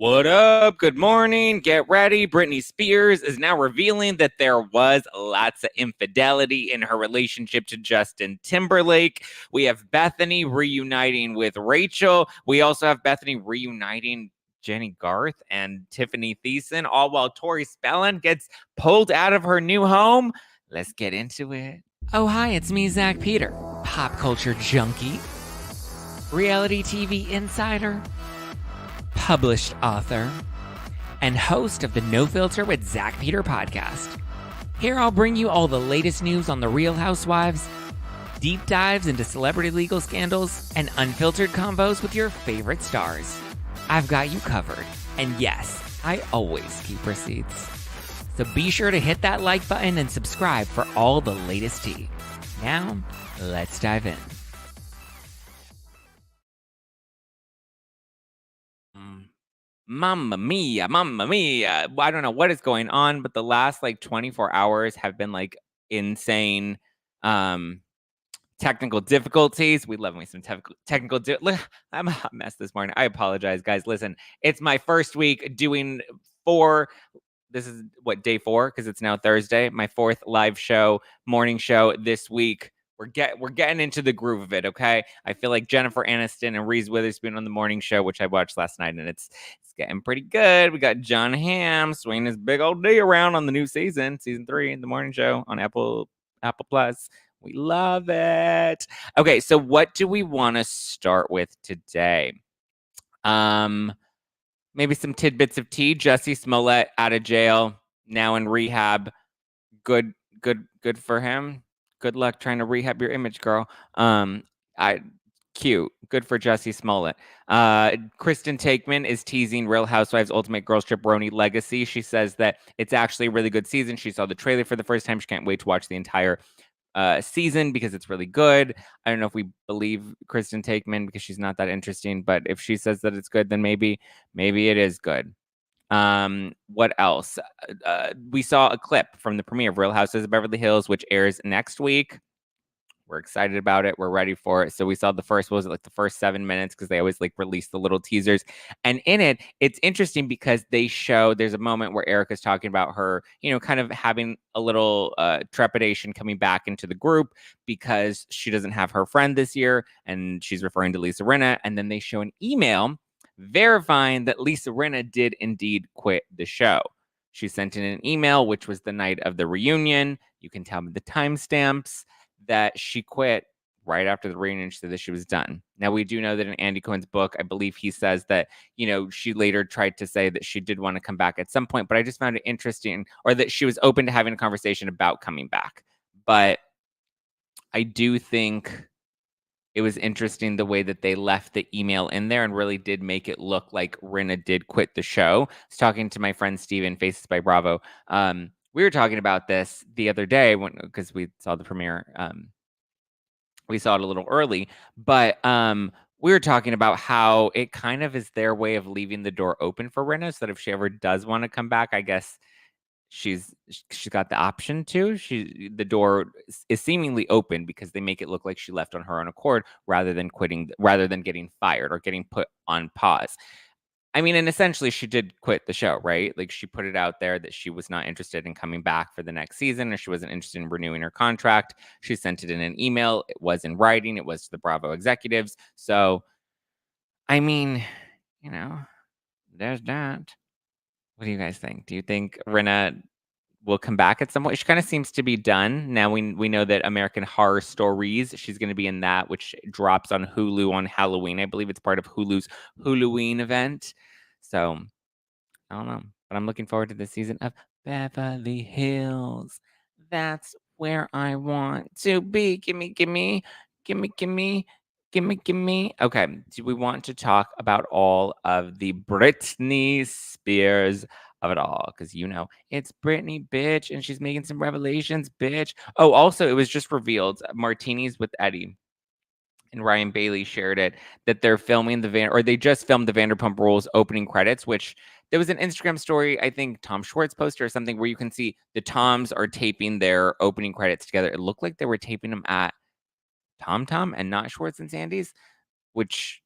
What up? Good morning. Get ready. Britney Spears is now revealing that there was lots of infidelity in her relationship to Justin Timberlake. We have Bethenny reuniting with Rachel. We also have Bethenny reuniting Jennie Garth and Tiffani Thiessen, all while Tori Spellin gets pulled out of her new home. Let's get into it. Oh, hi, it's me, Zack Peter, pop culture junkie, reality TV insider, published author, and host of the No Filter with Zack Peter podcast. Here I'll bring you all the latest news on the Real Housewives, deep dives into celebrity legal scandals, and unfiltered convos with your favorite stars. I've got you covered. And yes, I always keep receipts. So be sure to hit that like button and subscribe for all the latest tea. Now, let's dive in. Mamma mia, mamma mia. I don't know what is going on, but the last 24 hours have been insane technical difficulties. We love me some technical I'm a hot mess this morning. I apologize, guys. Listen, it's my first week doing this is day 4 because it's now Thursday. My 4th live show, morning show this week. We're getting into the groove of it, okay? I feel like Jennifer Aniston and Reese Witherspoon on the morning show, which I watched last night, and it's getting pretty good. We got John Hamm swinging his big old D around on the new season 3 in the morning show on Apple Plus. We love it. Okay, so what do we want to start with today? Maybe some tidbits of tea. Jussie Smollett out of jail, now in rehab. Good for him. Good luck trying to rehab your image, girl. Cute. Good for Jussie Smollett. Kristen Taekman is teasing Real Housewives Ultimate Girls Trip Roni Legacy. She says that it's actually a really good season. She saw the trailer for the first time. She can't wait to watch the entire season because it's really good. I don't know if we believe Kristen Taekman because she's not that interesting, but if she says that it's good, then maybe it is good. What else? We saw a clip from the premiere of Real Houses of Beverly Hills, which airs next week. We're excited about it. We're ready for it. So we saw the first 7 minutes because they always release the little teasers. And in it, it's interesting because there's a moment where Erica's talking about her, kind of having a little trepidation coming back into the group because she doesn't have her friend this year. And she's referring to Lisa Rinna. And then they show an email verifying that Lisa Rinna did indeed quit the show. She sent in an email, which was the night of the reunion. You can tell me the timestamps that she quit right after the reunion. She said that she was done. Now, we do know that in Andy Cohen's book, I believe he says that, she later tried to say that she did want to come back at some point, but I just found it interesting, or that she was open to having a conversation about coming back. But I do think it was interesting the way that they left the email in there and really did make it look like Rinna did quit the show. I was talking to my friend Steven, Faces by Bravo. We were talking about this the other day because we saw the premiere. We saw it a little early, but we were talking about how it kind of is their way of leaving the door open for Rinna, so that if she ever does want to come back, I guess she's got the option to. The door is seemingly open because they make it look like she left on her own accord rather than getting fired or getting put on pause. I mean, and essentially she did quit the show, right? She put it out there that she was not interested in coming back for the next season, or she wasn't interested in renewing her contract. She sent it in an email. It was in writing. It was to the Bravo executives. So, I mean, there's that. What do you guys think? Do you think Rinna will come back at some point? She kind of seems to be done. Now we know that American Horror Stories, she's going to be in that, which drops on Hulu on Halloween. I believe it's part of Hulu's Halloween event. So I don't know, but I'm looking forward to the season of Beverly Hills. That's where I want to be. Gimme. Okay, do we want to talk about all of the Britney Spears of it all? Because it's Britney, bitch, and she's making some revelations, bitch. Oh, also, it was just revealed, Martinis with Eddie and Ryan Bailey shared it, that they're filming they just filmed the Vanderpump Rules opening credits, which there was an Instagram story, I think Tom Schwartz posted or something, where you can see the Toms are taping their opening credits together. It looked like they were taping them at Tom and not Schwartz and Sandy's, which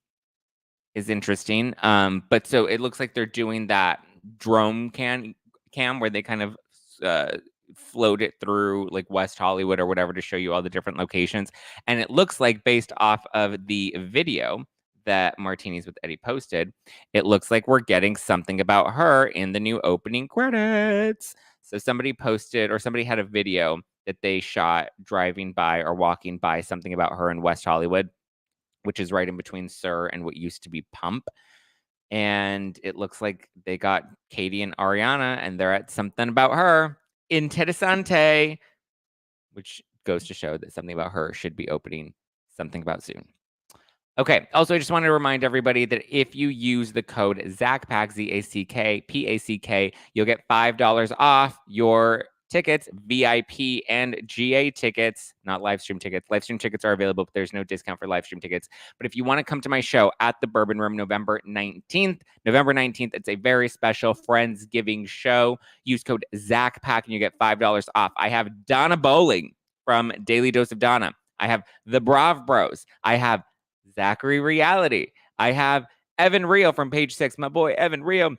is interesting. But so it looks like they're doing that drone cam where they kind of float it through like West Hollywood or whatever to show you all the different locations. And it looks like based off of the video that Martinis with Eddie posted, it looks like we're getting something about her in the new opening credits. So somebody posted or somebody had a video that they shot driving by or walking by something about her in West Hollywood, which is right in between Sir and what used to be Pump. And it looks like they got Katie and Ariana, and they're at something about her Interessante, which goes to show that something about her should be opening something about soon. Okay. Also, I just wanted to remind everybody that if you use the code ZACKPACK, ZACK, you'll get $5 off your tickets, VIP and GA tickets, not live stream tickets. Live stream tickets are available, but there's no discount for live stream tickets. But if you want to come to my show at the Bourbon Room November 19th, it's a very special Friendsgiving show. Use code ZACKPACK and you get $5 off. I have Donna Bowling from Daily Dose of Donna. I have the Brav Bros. I have Zachary Reality. I have Evan Rio from Page Six, my boy Evan Rio.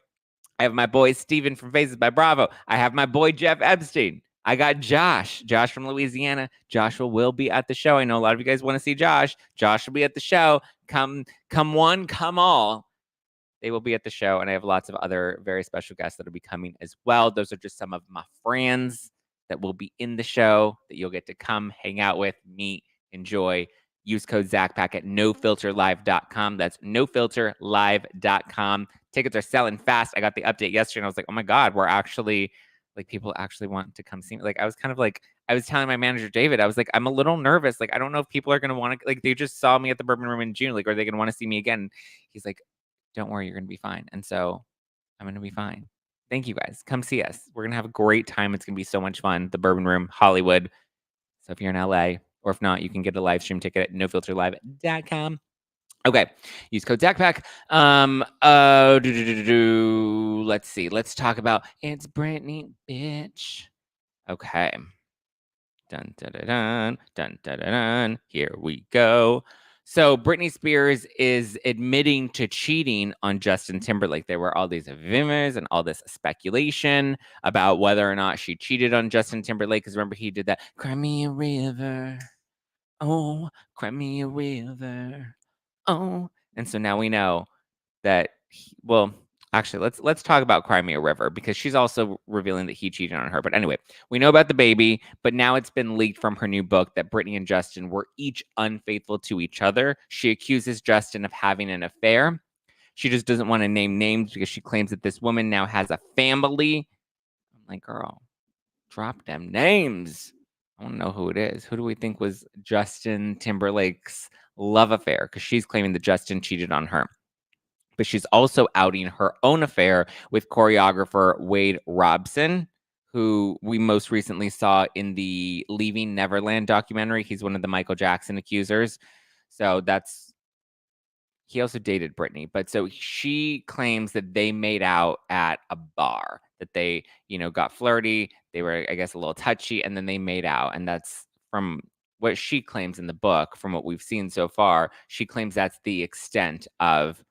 I have my boy Steven from Faces by Bravo. I have my boy Jeff Epstein. I got Josh from Louisiana. Joshua will be at the show. I know a lot of you guys want to see Josh. Josh will be at the show. Come one, come all. They will be at the show, and I have lots of other very special guests that will be coming as well. Those are just some of my friends that will be in the show that you'll get to come hang out with, meet, enjoy. Use code ZACKPACK at nofilterlive.com. That's nofilterlive.com. Tickets are selling fast. I got the update yesterday, and I was like, oh my God, we're actually, like, people actually want to come see me. Like, I was kind of like, I was telling my manager, David, I was like, I'm a little nervous. Like, I don't know if people are going to want to, like, they just saw me at the Bourbon Room in June. Like, are they going to want to see me again? He's like, don't worry, you're going to be fine. And so I'm going to be fine. Thank you guys. Come see us. We're going to have a great time. It's going to be so much fun. The Bourbon Room, Hollywood. So if you're in LA, or if not, you can get a live stream ticket at nofilterlive.com. Okay. Use code ZACKPACK. Let's see. Let's talk about It's Britney, bitch. Okay. Dun, dun, dun, dun, dun, dun, dun, dun. Here we go. So Britney Spears is admitting to cheating on Justin Timberlake. There were all these rumors and all this speculation about whether or not she cheated on Justin Timberlake. Because remember, he did that "Cry Me a River, oh, cry me a river, oh," and so now we know that. Well, actually, let's talk about Cry Me a River because she's also revealing that he cheated on her. But anyway, we know about the baby, but now it's been leaked from her new book that Britney and Justin were each unfaithful to each other. She accuses Justin of having an affair. She just doesn't want to name names because she claims that this woman now has a family. I'm like, girl, drop them names. I want to know who it is. Who do we think was Justin Timberlake's love affair? Because she's claiming that Justin cheated on her. But she's also outing her own affair with choreographer Wade Robson, who we most recently saw in the Leaving Neverland documentary. He's one of the Michael Jackson accusers. So he also dated Britney. But so she claims that they made out at a bar, that they, got flirty. They were, I guess, a little touchy, and then they made out. And that's from what she claims in the book, from what we've seen so far. She claims that's the extent of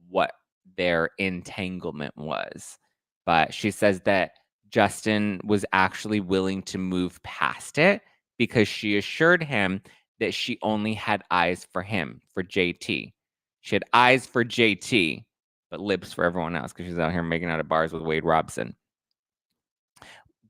what their entanglement was. But she says that Justin was actually willing to move past it because she assured him that she only had eyes for him, for JT. She had eyes for JT, but lips for everyone else because she's out here making out at bars with Wade Robson.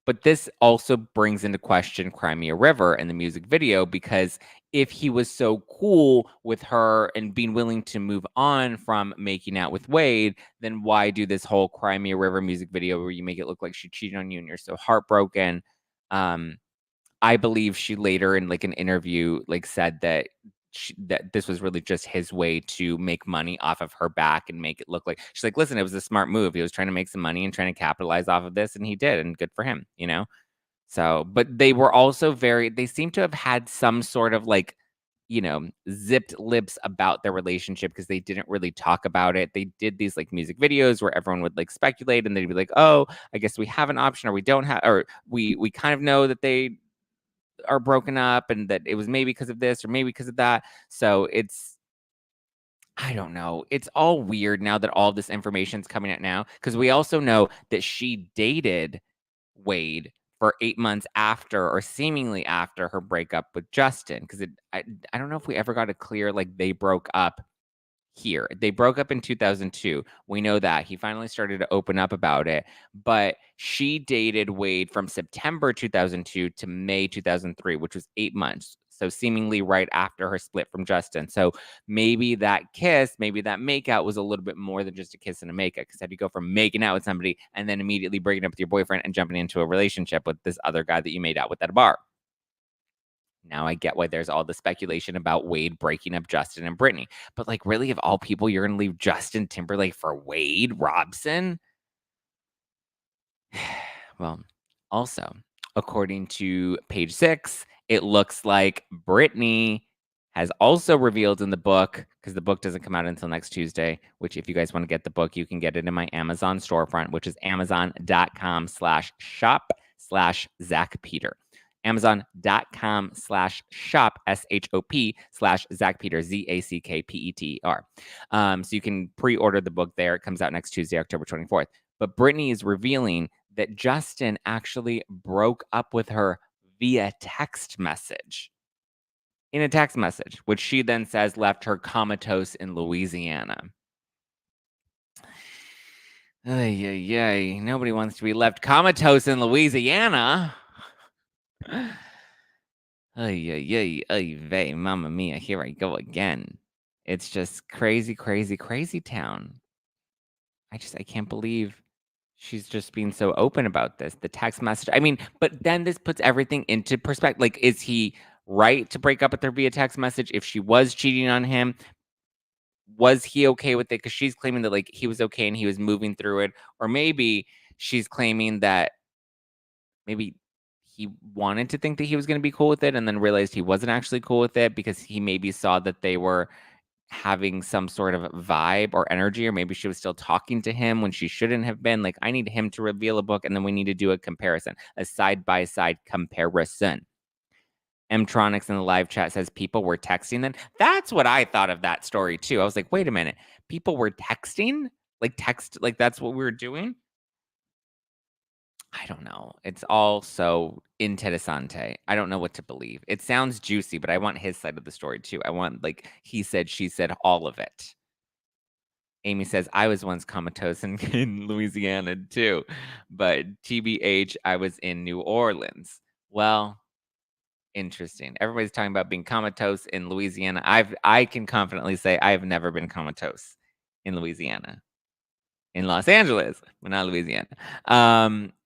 But this also brings into question Cry Me a River and the music video, because if he was so cool with her and being willing to move on from making out with Wade, then why do this whole Cry Me a River music video where you make it look like she cheated on you and you're so heartbroken? I believe she later in like an interview said that that this was really just his way to make money off of her back and make it look like, she's like, listen, it was a smart move. He was trying to make some money and trying to capitalize off of this, and he did, and good for him, So, but they were also they seem to have had some sort of zipped lips about their relationship because they didn't really talk about it. They did these music videos where everyone would speculate, and they'd be like, oh, I guess we have an option, or we don't have, or we kind of know that they are broken up and that it was maybe because of this or maybe because of that. So I don't know. It's all weird now that all this information's coming out now, because we also know that she dated Wade for 8 months after, or seemingly after, her breakup with Justin. Because I don't know if we ever got a clear, like, they broke up here. They broke up in 2002. We know that. He finally started to open up about it. But she dated Wade from September 2002 to May 2003, which was 8 months. So seemingly right after her split from Justin. So maybe that kiss, maybe that makeout was a little bit more than just a kiss and a makeout. Because how do you go from making out with somebody and then immediately breaking up with your boyfriend and jumping into a relationship with this other guy that you made out with at a bar? Now I get why there's all the speculation about Wade breaking up Justin and Britney. But, like, really, of all people, you're gonna leave Justin Timberlake for Wade Robson? Well, also, according to page 6, it looks like Britney has also revealed in the book, because the book doesn't come out until next Tuesday, which if you guys want to get the book, you can get it in my Amazon storefront, which is amazon.com/shop/Zack Peter. Amazon.com/shop, SHOP/Zack Peter, ZACKPETER. So you can pre-order the book there. It comes out next Tuesday, October 24th. But Britney is revealing that Justin actually broke up with her via text message. In a text message, which she then says left her comatose in Louisiana. Ay, ay, ay. Nobody wants to be left comatose in Louisiana. Ay, ay, ay, ay, vey, mamma mia, here I go again. It's just crazy, crazy, crazy town. I can't believe she's just being so open about this. The text message. I mean, but then this puts everything into perspective. Like, is he right to break up with her via text message? If she was cheating on him, was he okay with it? Because she's claiming that, like, he was okay and he was moving through it. Or maybe she's claiming that maybe he wanted to think that he was going to be cool with it and then realized he wasn't actually cool with it because he maybe saw that they were having some sort of vibe or energy, or maybe she was still talking to him when she shouldn't have been. Like, I need him to reveal a book and then we need to do a comparison, a side-by-side comparison. Mtronics in the live chat says people were texting then. That's what I thought of that story too. I was like, wait a minute. People were texting? Like that's what we were doing? I don't know. It's all so interessante. I don't know what to believe. It sounds juicy, but I want his side of the story too. I want, like, he said, she said, all of it. Amy says, I was once comatose in Louisiana too, but TBH, I was in New Orleans. Well, interesting. Everybody's talking about being comatose in Louisiana. I can confidently say I have never been comatose in Louisiana. In Los Angeles, but not Louisiana.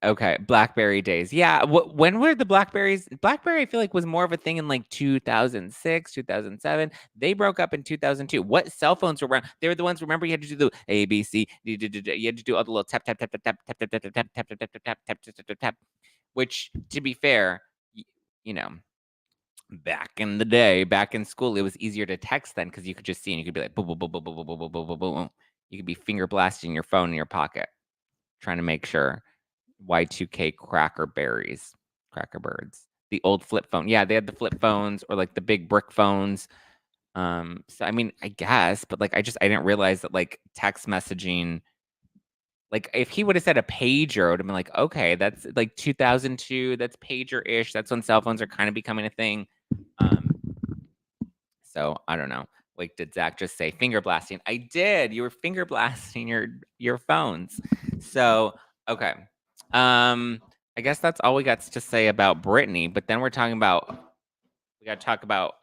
Okay, BlackBerry days. Yeah, when were the Blackberries? BlackBerry, I feel like, was more of a thing in like 2006, 2007. They broke up in 2002. What cell phones were around? They were the ones. Remember, you had to do the ABC. You had to do all the little tap tap tap tap tap tap tap tap tap tap tap tap tap tap tap tap tap tap. Which, to be fair, you know, back in the day, back in school, it was easier to text then because you could just see and you could be like boom, boom, boom, boom, boom, boom, boom, boom, boom, boom. You could be finger blasting your phone in your pocket, trying to make sure. Y2K cracker birds. The old flip phone. Yeah, they had the flip phones or like the big brick phones. So I mean, I guess, but like I didn't realize that, like, text messaging, like, if he would have said a pager, I would have been like, okay, that's like 2002, that's pager-ish. That's when cell phones are kind of becoming a thing. So I don't know. Like, did Zack just say finger blasting? I did. You were finger blasting your phones. So okay. I guess that's all we got to say about Britney. But then we got to talk about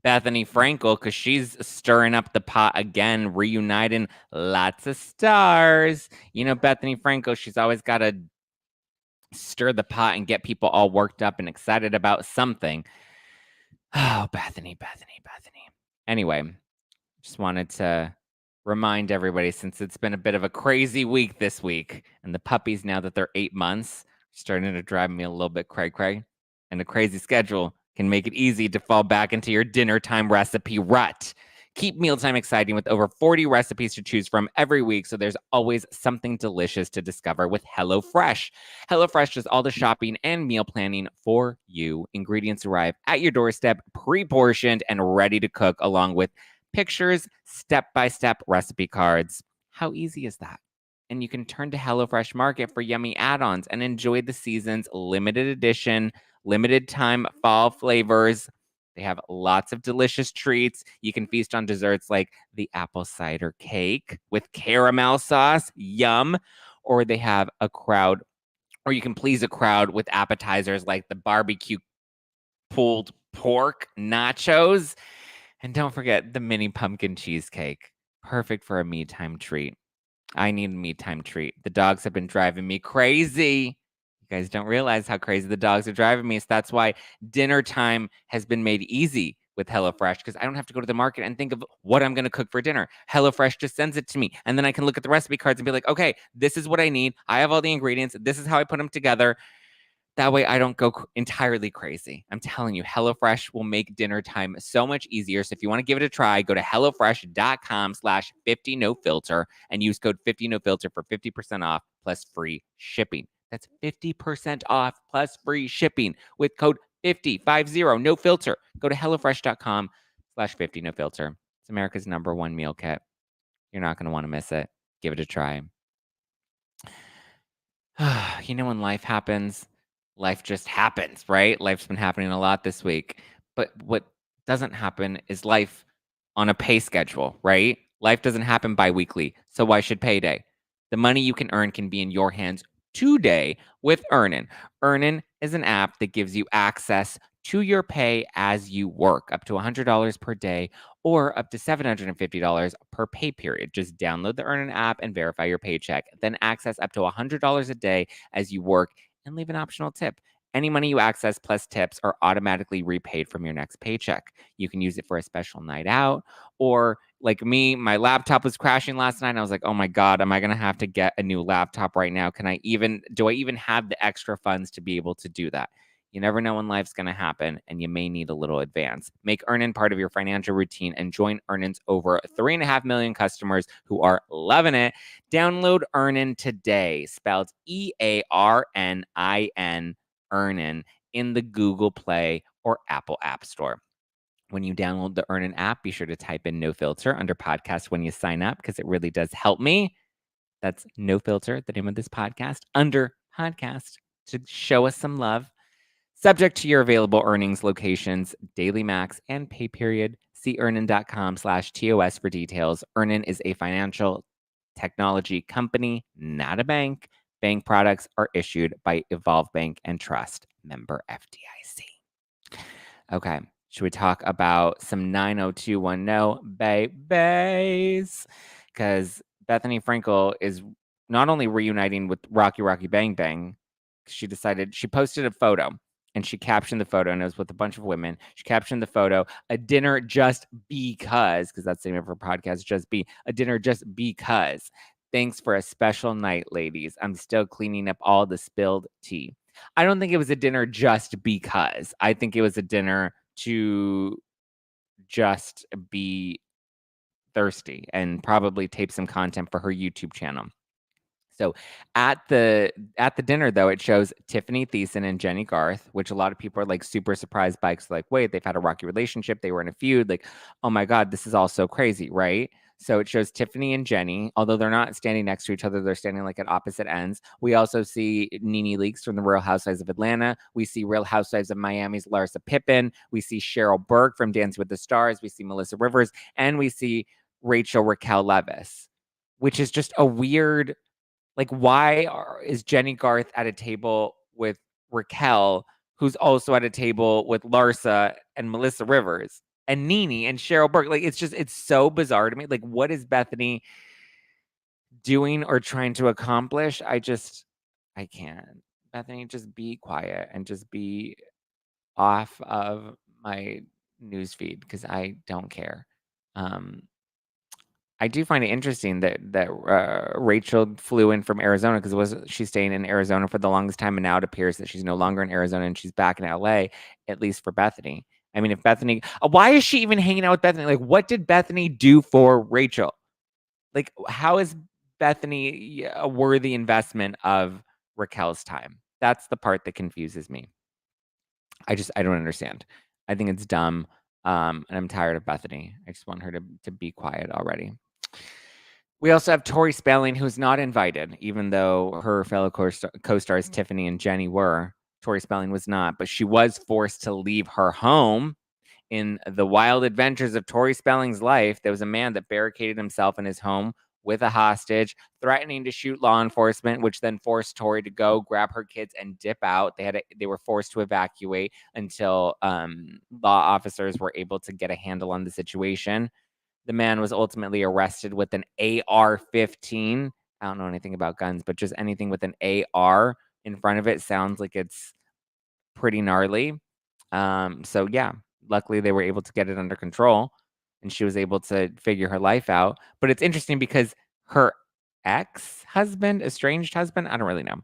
Bethenny Frankel, because she's stirring up the pot again, reuniting lots of stars. You know, Bethenny Frankel, she's always got to stir the pot and get people all worked up and excited about something. Oh, Bethenny. Anyway, just wanted to remind everybody, since it's been a bit of a crazy week this week, and the puppies, now that they're 8 months, starting to drive me a little bit cray-cray, and a crazy schedule can make it easy to fall back into your dinner time recipe rut. Keep mealtime exciting with over 40 recipes to choose from every week, so there's always something delicious to discover with HelloFresh. HelloFresh does all the shopping and meal planning for you. Ingredients arrive at your doorstep, pre-portioned and ready to cook, along with pictures, step-by-step recipe cards. How easy is that? And you can turn to HelloFresh Market for yummy add-ons and enjoy the season's limited edition, limited time fall flavors. They have lots of delicious treats. You can feast on desserts like the apple cider cake with caramel sauce. Yum. Or they have a crowd, or you can please a crowd with appetizers like the barbecue pulled pork nachos. And don't forget the mini pumpkin cheesecake. Perfect for a me time treat. I need a me time treat. The dogs have been driving me crazy. You guys don't realize how crazy the dogs are driving me. So that's why dinner time has been made easy with HelloFresh, because I don't have to go to the market and think of what I'm going to cook for dinner. HelloFresh just sends it to me. And then I can look at the recipe cards and be like, okay, this is what I need. I have all the ingredients. This is how I put them together. That way I don't go entirely crazy. I'm telling you, HelloFresh will make dinner time so much easier. So if you want to give it a try, go to HelloFresh.com/50NoFilter and use code 50NoFilter for 50% off plus free shipping. That's 50% off plus free shipping with code 50NoFilter. Go to HelloFresh.com/50NoFilter. It's America's #1 meal kit. You're not going to want to miss it. Give it a try. You know, when life happens, life just happens, right? Life's been happening a lot this week. But what doesn't happen is life on a pay schedule, right? Life doesn't happen bi-weekly. So why should payday? The money you can earn can be in your hands today with Earnin. Earnin is an app that gives you access to your pay as you work, up to $100 per day or up to $750 per pay period. Just download the Earnin app and verify your paycheck. Then access up to $100 a day as you work and leave an optional tip. Any money you access plus tips are automatically repaid from your next paycheck. You can use it for a special night out, or like me, my laptop was crashing last night. And I was like, oh my God, am I going to have to get a new laptop right now? Do I even have the extra funds to be able to do that? You never know when life's going to happen, and you may need a little advance. Make Earnin part of your financial routine and join Earnin's over 3.5 million customers who are loving it. Download Earnin today, spelled EARNIN, Earnin, in the Google Play or Apple App Store. When you download the Earnin app, be sure to type in No Filter under podcast when you sign up, because it really does help me. That's No Filter, the name of this podcast, under podcast, to show us some love. Subject to your available earnings locations, daily max, and pay period. See earnin.com/TOS for details. Earnin is a financial technology company, not a bank. Bank products are issued by Evolve Bank and Trust, member FDIC. Okay, should we talk about some 90210 babies? Because Bethenny Frankel is not only reuniting with Rocky Rocky Bang Bang, she posted a photo and she captioned the photo, and it was with a bunch of women. She captioned the photo, a dinner just because that's the name of her podcast, Just Be, a dinner just because. Thanks for a special night, ladies. I'm still cleaning up all the spilled tea. I don't think it was a dinner just because. I think it was a dinner to just be thirsty and probably tape some content for her YouTube channel. So at the dinner, though, it shows Tiffani, Thiessen, and Jennie, Garth, which a lot of people are like super surprised by, because like, wait, they've had a rocky relationship. They were in a feud. Like, oh my God, this is all so crazy, right? So it shows Tiffani and Jennie, although they're not standing next to each other, they're standing like at opposite ends. We also see Nene Leaks from the Real Housewives of Atlanta. We see Real Housewives of Miami's Larsa Pippen. We see Cheryl Burke from Dancing with the Stars. We see Melissa Rivers, and we see Raquel Leviss, which is just a weird. Like, why is Jennie Garth at a table with Raquel, who's also at a table with Larsa and Melissa Rivers and Nene and Cheryl Burke? Like, it's so bizarre to me. Like, what is Bethenny doing or trying to accomplish? I can't. Bethenny, just be quiet and just be off of my newsfeed, because I don't care. I do find it interesting that Rachel flew in from Arizona, because she's staying in Arizona for the longest time, and now it appears that she's no longer in Arizona and she's back in LA, at least for Bethenny. I mean, if Bethenny, why is she even hanging out with Bethenny? Like, what did Bethenny do for Rachel? Like, how is Bethenny a worthy investment of Raquel's time? That's the part that confuses me. I don't understand. I think it's dumb. And I'm tired of Bethenny. I just want her to be quiet already. We also have Tori Spelling, who's not invited, even though her fellow co-stars Tiffani and Jennie were. Tori Spelling was not, but she was forced to leave her home. In the wild adventures of Tori Spelling's life, there was a man that barricaded himself in his home with a hostage, threatening to shoot law enforcement, which then forced Tori to go grab her kids and dip out. They were forced to evacuate until law officers were able to get a handle on the situation. The man was ultimately arrested with an AR-15. I don't know anything about guns, but just anything with an AR in front of it sounds like it's pretty gnarly. So yeah, luckily they were able to get it under control and she was able to figure her life out. But it's interesting because her ex-husband, estranged husband, I don't really know.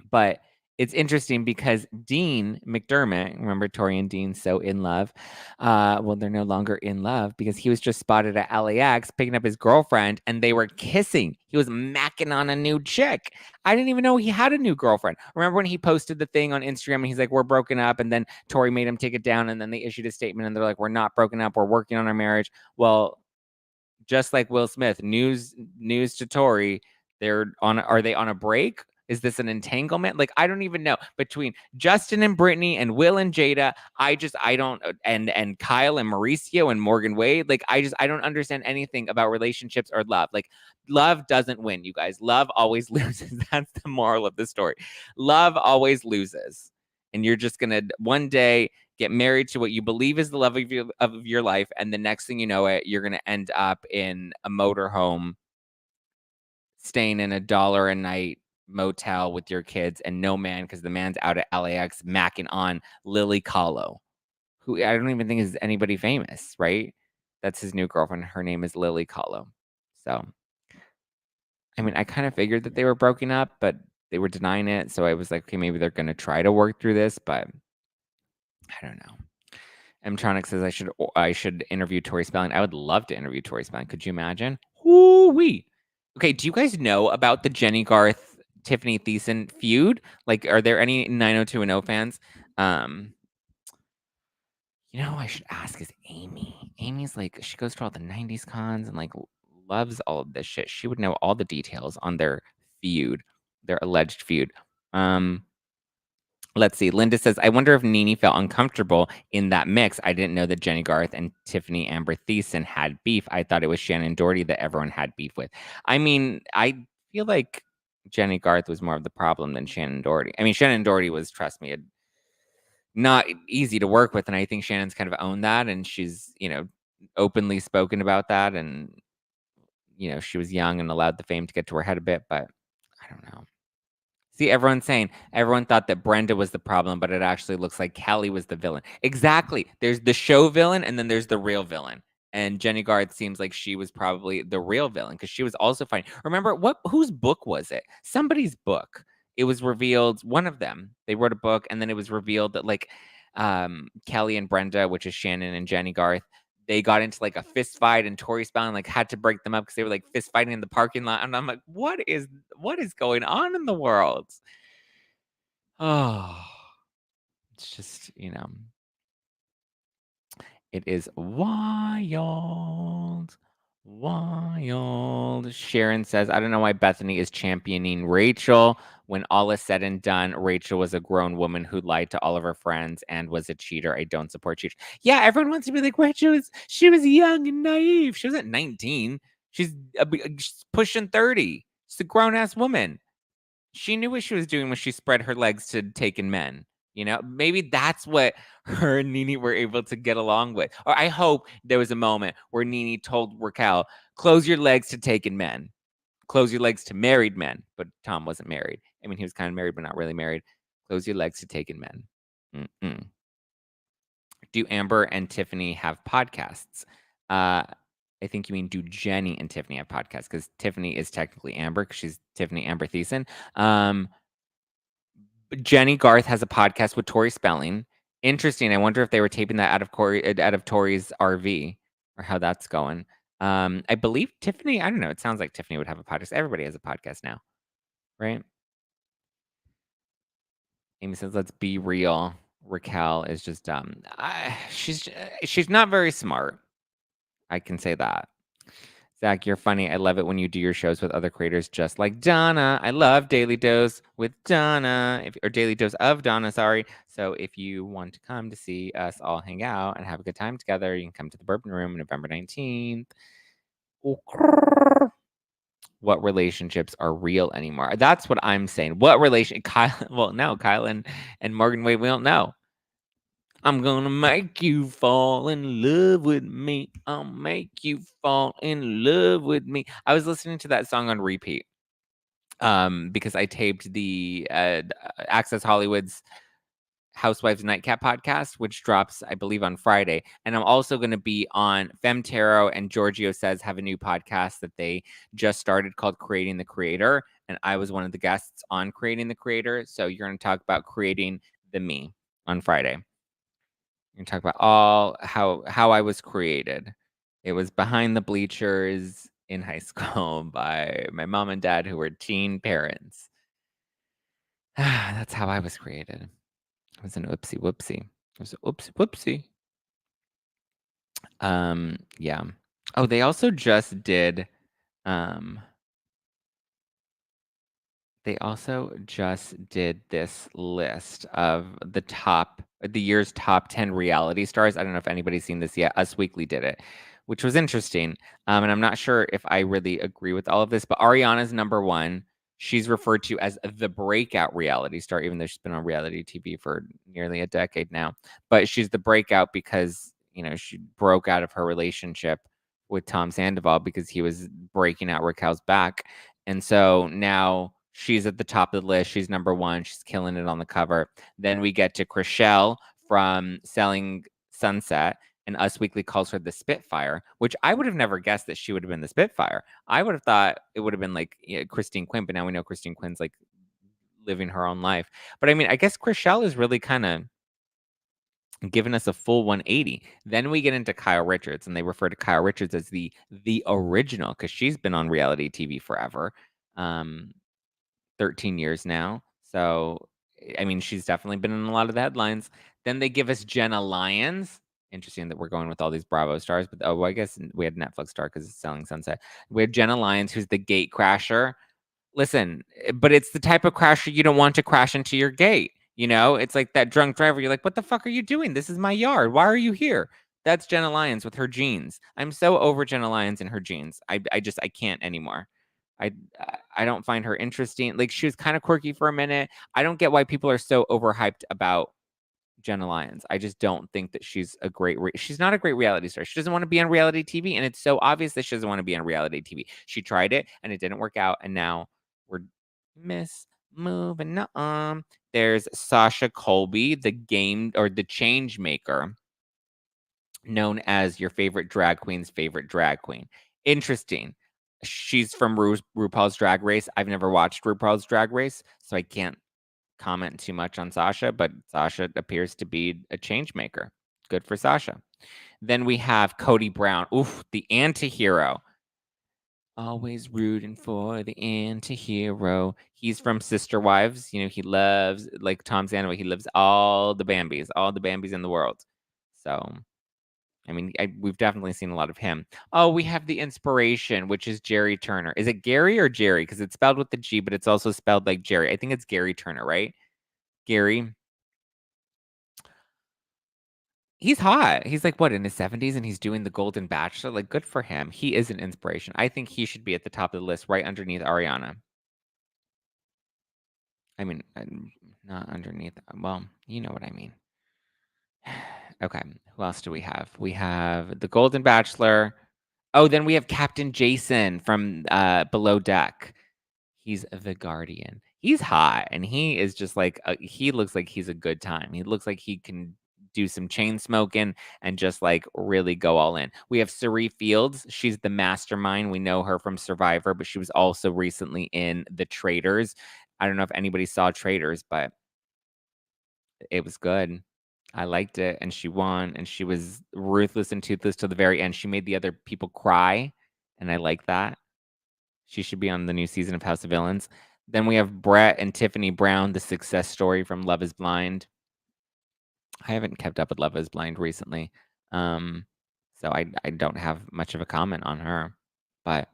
But it's interesting because Dean McDermott, remember Tori and Dean so in love? Well, they're no longer in love because he was just spotted at LAX picking up his girlfriend and they were kissing. He was macking on a new chick. I didn't even know he had a new girlfriend. Remember when he posted the thing on Instagram and he's like, we're broken up. And then Tori made him take it down and then they issued a statement and they're like, we're not broken up. We're working on our marriage. Well, just like Will Smith, news to Tori, are they on a break? Is this an entanglement? Like, I don't even know. Between Justin and Britney and Will and Jada, I don't, and Kyle and Mauricio and Morgan Wade, like, I don't understand anything about relationships or love. Like, love doesn't win, you guys. Love always loses. That's the moral of the story. Love always loses. And you're just going to one day get married to what you believe is the love of your life. And the next thing you know it, you're going to end up in a motorhome, staying in $1 a night motel with your kids and no man, because the man's out at LAX macking on Lily Kahlo, who I don't even think is anybody famous, right? That's his new girlfriend. Her name is Lily Kahlo. So, I mean, I kind of figured that they were broken up, but they were denying it. So I was like, okay, maybe they're going to try to work through this, but I don't know. Mtronic says I should interview Tori Spelling. I would love to interview Tori Spelling. Could you imagine? Woo-wee. Okay, do you guys know about the Jennie Garth Tiffani Thiessen feud? Like, are there any 90210 fans? You know, I should ask is Amy. Amy's like, she goes to all the 90s cons and like loves all of this shit. She would know all the details on their feud, their alleged feud. Let's see. Linda says, I wonder if Nene felt uncomfortable in that mix. I didn't know that Jennie Garth and Tiffani Amber Thiessen had beef. I thought it was Shannon Doherty that everyone had beef with. I mean, I feel like Jennie Garth was more of the problem than Shannon Doherty. I mean, Shannon Doherty was, trust me, not easy to work with. And I think Shannon's kind of owned that. And she's, openly spoken about that. And, she was young and allowed the fame to get to her head a bit. But I don't know. See, everyone thought that Brenda was the problem, but it actually looks like Kelly was the villain. Exactly. There's the show villain, and then there's the real villain. And Jennie Garth seems like she was probably the real villain because she was also fine. Remember whose book was it? Somebody's book. It was revealed, one of them. They wrote a book, and then it was revealed that like Kelly and Brenda, which is Shannon and Jennie Garth, they got into like a fist fight and Tori Spelling like had to break them up because they were like fist fighting in the parking lot. And I'm like, what is going on in the world? Oh, it's just, it is wild. Wild. Sharon says, I don't know why Bethenny is championing Rachel. When all is said and done, Rachel was a grown woman who lied to all of her friends and was a cheater. I don't support cheaters. Yeah, everyone wants to be like, Rachel she was young and naive. She wasn't 19. She's pushing 30. She's a grown-ass woman. She knew what she was doing when she spread her legs to taken men. Maybe that's what her and Nene were able to get along with. Or I hope there was a moment where Nene told Raquel, close your legs to taken men. Close your legs to married men. But Tom wasn't married. I mean, he was kind of married, but not really married. Close your legs to taken men. Mm-mm. Do Amber and Tiffani have podcasts? I think you mean do Jennie and Tiffani have podcasts? Because Tiffani is technically Amber because she's Tiffani Amber Thiessen. Jennie Garth has a podcast with Tori Spelling. Interesting. I wonder if they were taping that out of Tori's RV or how that's going. I believe Tiffani, I don't know. It sounds like Tiffani would have a podcast. Everybody has a podcast now, right? Amy says, let's be real. Raquel is just dumb. She's not very smart. I can say that. Zack, you're funny. I love it when you do your shows with other creators just like Donna. I love Daily Dose with Donna, or Daily Dose of Donna, sorry. So if you want to come to see us all hang out and have a good time together, you can come to the Bourbon Room November 19th. What relationships are real anymore? That's what I'm saying. What relation? Kyle, well, no, Kyle and Morgan Wade, we don't know. I'm gonna make you fall in love with me. I'll make you fall in love with me. I was listening to that song on repeat because I taped the Access Hollywood's Housewives Nightcap podcast, which drops, I believe, on Friday. And I'm also going to be on Femtaro and Giorgio Says have a new podcast that they just started called Creating the Creator. And I was one of the guests on Creating the Creator. So you're going to talk about creating the me on Friday. You're going to talk about all how I was created. It was behind the bleachers in high school by my mom and dad who were teen parents. That's how I was created. It was an oopsie whoopsie. It was an oopsie whoopsie. Yeah. Oh, they also just did this list of the year's top 10 reality stars. I don't know if anybody's seen this yet. Us Weekly did it, which was interesting. And I'm not sure if I really agree with all of this, but Ariana's number one. She's referred to as the breakout reality star, even though she's been on reality TV for nearly a decade now. But she's the breakout because, she broke out of her relationship with Tom Sandoval because he was breaking out Raquel's back. And so now she's at the top of the list. She's number one. She's killing it on the cover. Then we get to Chrishell from Selling Sunset. And Us Weekly calls her the Spitfire, which I would have never guessed that she would have been the Spitfire. I would have thought it would have been like Christine Quinn, but now we know Christine Quinn's like living her own life. But I mean, I guess Chrishell is really kind of giving us a full 180. Then we get into Kyle Richards, and they refer to Kyle Richards as the original because she's been on reality TV forever, 13 years now. So, I mean, she's definitely been in a lot of the headlines. Then they give us Jenna Lyons. Interesting that we're going with all these Bravo stars, but I guess we had Netflix star because it's Selling Sunset. We have Jenna Lyons, who's the gate crasher. Listen, but it's the type of crasher you don't want to crash into your gate. It's like that drunk driver. You're like, what the fuck are you doing? This is my yard. Why are you here? That's Jenna Lyons with her jeans. I'm so over Jenna Lyons and her jeans. I can't anymore. I I don't find her interesting. Like, she was kind of quirky for a minute. I don't get why people are so overhyped about Jenna Lyons. I just don't think that she's she's not a great reality star. She doesn't want to be on reality TV, and it's so obvious that she doesn't want to be on reality TV. She tried it and it didn't work out, and now we're moving on. There's Sasha Colby, the change maker, known as your favorite drag queen's favorite drag queen. Interesting. She's from RuPaul's Drag Race. I've never watched RuPaul's Drag Race, so I can't comment too much on Sasha, but Sasha appears to be a change maker. Good for Sasha. Then we have Cody Brown. Oof, the anti-hero. Always rooting for the anti-hero. He's from Sister Wives. He loves, like Tom Sandoval, he loves all the Bambis in the world. So, I mean, we've definitely seen a lot of him. Oh, we have the inspiration, which is Jerry Turner. Is it Gary or Jerry? Because it's spelled with the G, but it's also spelled like Jerry. I think it's Gary Turner, right? Gary. He's hot. He's like, what, in his 70s, and he's doing the Golden Bachelor? Like, good for him. He is an inspiration. I think he should be at the top of the list, right underneath Ariana. I mean, not underneath. Well, you know what I mean. Okay, who else do we have? We have the Golden Bachelor. Oh, then we have Captain Jason from Below Deck. He's the Guardian. He's hot, and he is just like he looks like he's a good time. He looks like he can do some chain smoking and just like really go all in. We have Sari Fields. She's the mastermind. We know her from Survivor, but she was also recently in The Traitors. I don't know if anybody saw Traitors, but it was good. I liked it, and she won, and she was ruthless and toothless to the very end. She made the other people cry, and I like that. She should be on the new season of House of Villains. Then we have Brett and Tiffany Brown, the success story from Love is Blind. I haven't kept up with Love is Blind recently. So I don't have much of a comment on her. But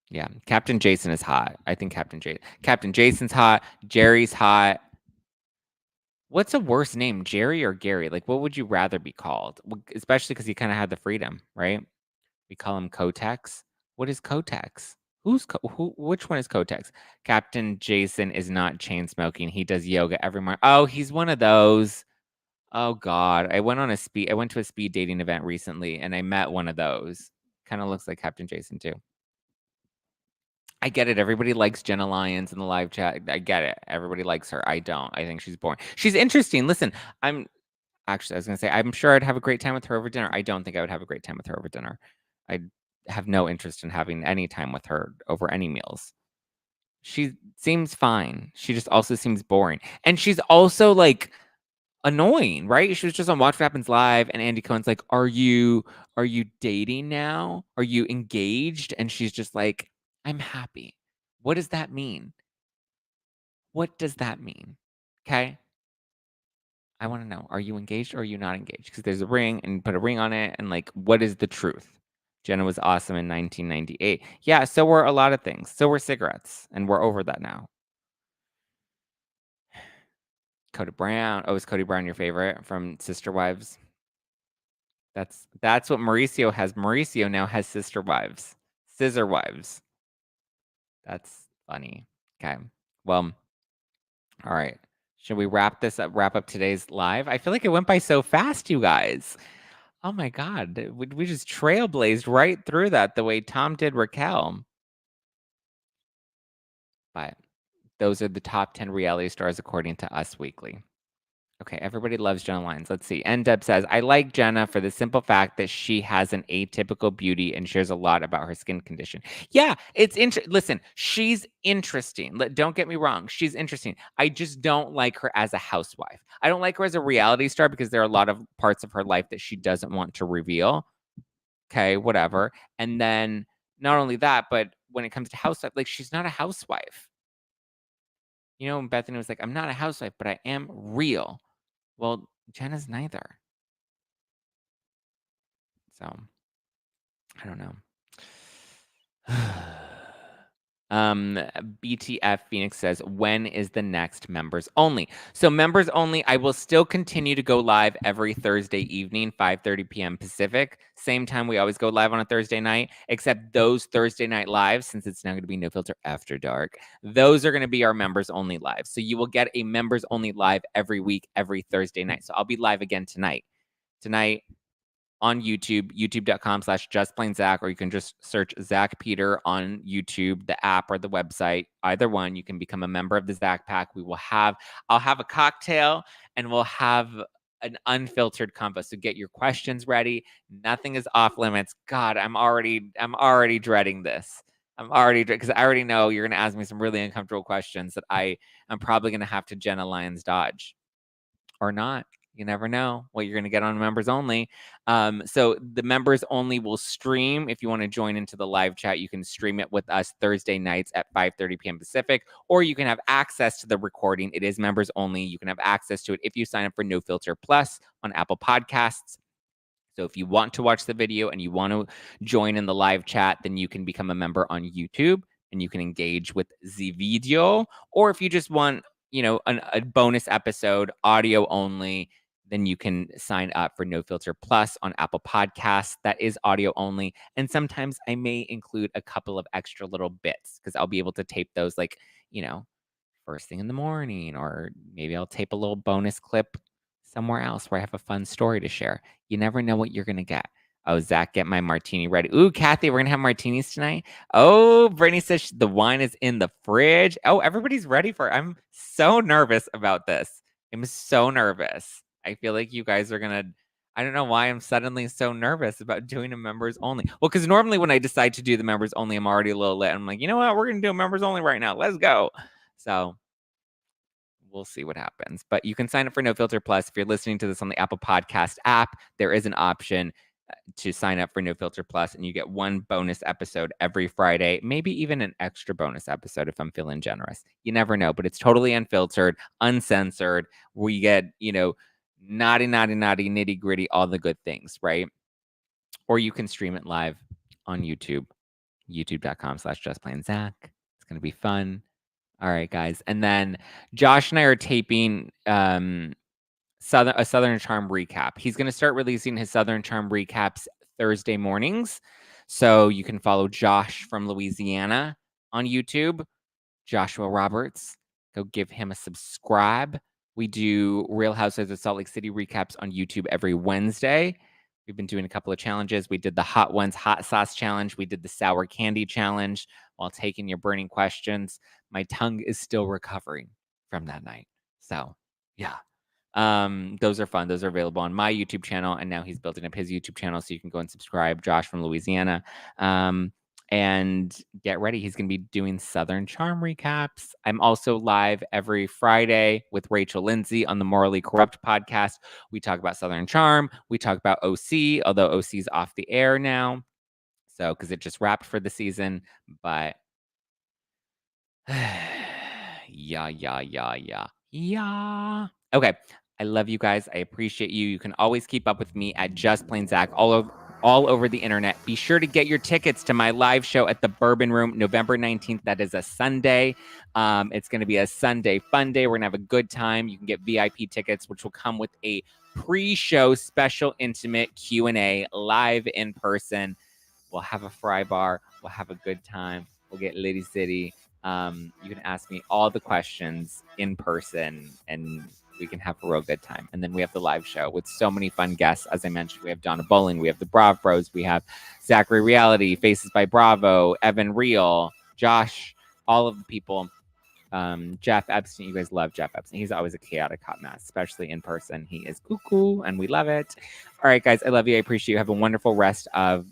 yeah, Captain Jason is hot. I think Captain Jason's hot. Jerry's hot. What's a worse name, Jerry or Gary? Like, what would you rather be called? Especially because he kind of had the freedom, right? We call him Kotex. What is Kotex? Which one is Kotex? Captain Jason is not chain smoking. He does yoga every morning. Oh, he's one of those. Oh God. I went to a speed dating event recently and I met one of those. Kind of looks like Captain Jason too. I get it. Everybody likes Jenna Lyons in the live chat. I get it. Everybody likes her. I don't. I think she's boring. She's interesting. Listen, I was gonna say, I'm sure I'd have a great time with her over dinner. I don't think I would have a great time with her over dinner. I have no interest in having any time with her over any meals. She seems fine. She just also seems boring. And she's also like annoying, right? She was just on Watch What Happens Live and Andy Cohen's like, are you dating now? Are you engaged? And she's just like, I'm happy. What does that mean? What does that mean? Okay. I want to know, are you engaged or are you not engaged? Because there's a ring and you put a ring on it. And like, what is the truth? Jenna was awesome in 1998. Yeah, so were a lot of things. So were cigarettes. And we're over that now. Cody Brown. Oh, is Cody Brown your favorite from Sister Wives? That's what Mauricio has. Mauricio now has sister wives. Scissor wives. That's funny. Okay. Well, all right. Should we wrap up today's live? I feel like it went by so fast, you guys. Oh my God. We just trailblazed right through that the way Tom did Raquel. But those are the top 10 reality stars according to Us Weekly. Okay, everybody loves Jenna Lyons. Let's see. NDub says, I like Jenna for the simple fact that she has an atypical beauty and shares a lot about her skin condition. Yeah, it's interesting. Listen, she's interesting. Don't get me wrong. She's interesting. I just don't like her as a housewife. I don't like her as a reality star because there are a lot of parts of her life that she doesn't want to reveal. Okay, whatever. And then not only that, but when it comes to housewife, like she's not a housewife. You know, Bethenny was like, I'm not a housewife, but I am real. Well, Jenna's neither. So, I don't know. BTF Phoenix says, when is the next members only? So members only, I will still continue to go live every Thursday evening, 5:30 p.m. Pacific. Same time we always go live on a Thursday night, except those Thursday night lives, since it's now going to be No Filter After Dark, those are going to be our members only live. So you will get a members only live every week, every Thursday night. So I'll be live again tonight. Tonight, on YouTube, youtube.com/justplainzack, or you can just search Zack Peter on YouTube, the app or the website, either one. You can become a member of the Zack Pack. I'll have a cocktail and we'll have an unfiltered convo. So get your questions ready. Nothing is off limits. God, I'm already dreading this. Because I already know you're gonna ask me some really uncomfortable questions that I'm probably gonna have to Jenna Lyons dodge. Or not. You never know what you're going to get on members only. So the members only will stream. If you want to join into the live chat, you can stream it with us Thursday nights at 5:30 p.m. Pacific, or you can have access to the recording. It is members only. You can have access to it if you sign up for No Filter Plus on Apple Podcasts. So if you want to watch the video and you want to join in the live chat, then you can become a member on YouTube and you can engage with the video. Or if you just want, a bonus episode, audio only, then you can sign up for No Filter Plus on Apple Podcasts. That is audio only. And sometimes I may include a couple of extra little bits because I'll be able to tape those first thing in the morning, or maybe I'll tape a little bonus clip somewhere else where I have a fun story to share. You never know what you're going to get. Oh, Zack, get my martini ready. Ooh, Kathy, we're going to have martinis tonight. Oh, Brittany says the wine is in the fridge. Oh, everybody's ready for it. I'm so nervous about this. I'm so nervous. I feel like you guys are going to, I don't know why I'm suddenly so nervous about doing a members only. Well, because normally when I decide to do the members only, I'm already a little lit. I'm like, you know what? We're going to do a members only right now. Let's go. So we'll see what happens. But you can sign up for No Filter Plus. If you're listening to this on the Apple Podcast app, there is an option to sign up for No Filter Plus, and you get one bonus episode every Friday, maybe even an extra bonus episode if I'm feeling generous. You never know, but it's totally unfiltered, uncensored. We get, naughty, nitty gritty, all the good things, right? Or you can stream it live on YouTube, youtube.com/justplainzack. It's going to be fun. All right, guys. And then Josh and I are taping a Southern Charm recap. He's going to start releasing his Southern Charm recaps Thursday mornings. So you can follow Josh from Louisiana on YouTube, Joshua Roberts. Go give him a subscribe. We do Real Housewives of Salt Lake City recaps on YouTube every Wednesday. We've been doing a couple of challenges. We did the Hot Ones Hot Sauce Challenge. We did the Sour Candy Challenge while taking your burning questions. My tongue is still recovering from that night. So, yeah. Those are fun. Those are available on my YouTube channel. And now he's building up his YouTube channel. So you can go and subscribe. Josh from Louisiana. And get ready. He's going to be doing Southern Charm recaps. I'm also live every Friday with Rachel Lindsay on the Morally Corrupt podcast. We talk about Southern Charm. We talk about OC, although OC's off the air now. So, because it just wrapped for the season. But yeah. Okay. I love you guys. I appreciate you. You can always keep up with me at Just Plain Zack all over the internet. Be sure to get your tickets to my live show at the Bourbon Room, November 19th. That is a Sunday. It's going to be a Sunday fun day. We're going to have a good time. You can get VIP tickets, which will come with a pre-show special intimate Q&A live in person. We'll have a fry bar. We'll have a good time. We'll get Liddy City. You can ask me all the questions in person, and we can have a real good time. And then we have the live show with so many fun guests. As I mentioned, we have Donna Bowling, we have the Brav Bros, we have Zachary Reality, Faces by Bravo, Evan Real, Josh, all of the people. Jeff Epstein, you guys love Jeff Epstein. He's always a chaotic hot mess, especially in person. He is cuckoo, and we love it. All right, guys, I love you. I appreciate you. Have a wonderful rest of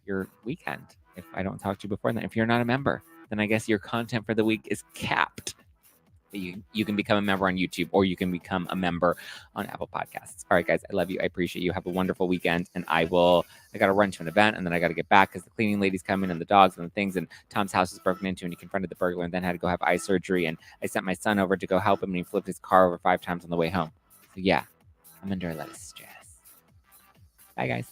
your weekend. If I don't talk to you before then, if you're not a member, then I guess your content for the week is capped. You can become a member on YouTube, or you can become a member on Apple Podcasts. All right, guys, I love you. I appreciate you. Have a wonderful weekend. And I got to run to an event, and then I got to get back because the cleaning lady's coming and the dogs and the things. And Tom's house is broken into, and he confronted the burglar and then had to go have eye surgery. And I sent my son over to go help him, and he flipped his car over 5 times on the way home. So, yeah, I'm under a lot of stress. Bye, guys.